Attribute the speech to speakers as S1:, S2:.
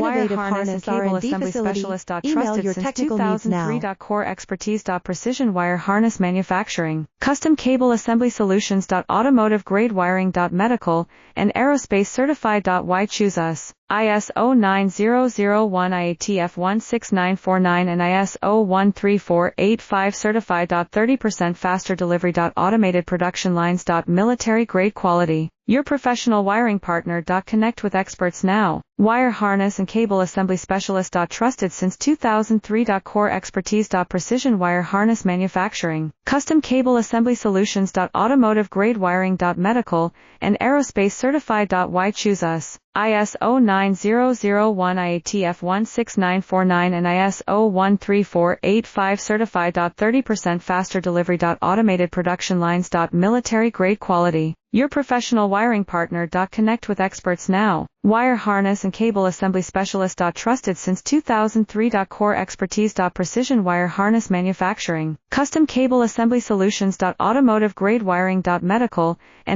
S1: innovative harness R&D facility. Email your technical needs now.
S2: Core expertise. Precision wire harness manufacturing, custom cable assembly solutions. Automotive grade wiring. Medical and aerospace certified. Why choose us? ISO 9001 IATF 16949 and ISO 13485 certified. 30% faster delivery. Automated production lines. Military grade quality. Your professional wiring partner. Connect with experts now. Wire harness and cable assembly specialist. Trusted since 2003. Core expertise. Precision wire harness manufacturing, custom cable assembly solutions. Automotive grade wiring. Medical and aerospace certified. Why choose us? ISO 9001 IATF 16949 and ISO 13485 certified. 30% faster delivery. Automated production lines. Military grade quality. Your professional wiring partner. Connect with experts now. Wire harness and cable assembly specialist. Trusted since 2003. Core expertise. Precision wire harness manufacturing, custom cable assembly solutions. Automotive grade wiring. Medical and